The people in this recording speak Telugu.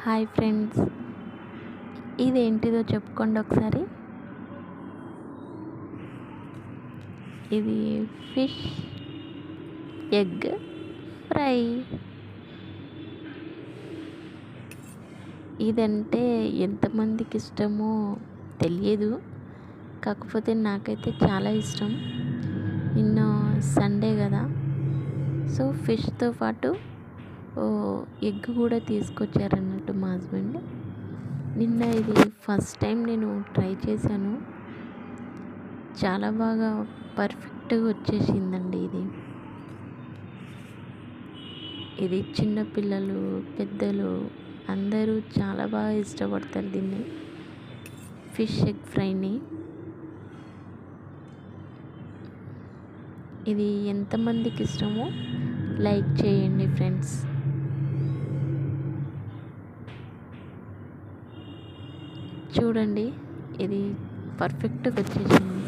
హాయ్ ఫ్రెండ్స్, ఇదేంటిదో చెప్పుకోండి ఒకసారి. ఇది ఫిష్ ఎగ్ ఫ్రై. ఇదంటే ఎంతమందికి ఇష్టమో తెలియదు, కాకపోతే నాకైతే చాలా ఇష్టం. నిన్న సండే కదా, సో ఫిష్తో పాటు ఎగ్ కూడా తీసుకొచ్చారన్నట్టు మా హస్బెండ్. నిన్న ఇది ఫస్ట్ టైం నేను ట్రై చేశాను. చాలా బాగా పర్ఫెక్ట్గా వచ్చేసిందండి. ఇది చిన్నపిల్లలు, పెద్దలు అందరూ చాలా బాగా ఇష్టపడతారు దీన్ని, ఫిష్ ఎగ్ ఫ్రైని. ఇది ఎంతమందికి ఇష్టమో లైక్ చేయండి ఫ్రెండ్స్. చూడండి, ఇది పర్ఫెక్ట్గా వచ్చేసింది.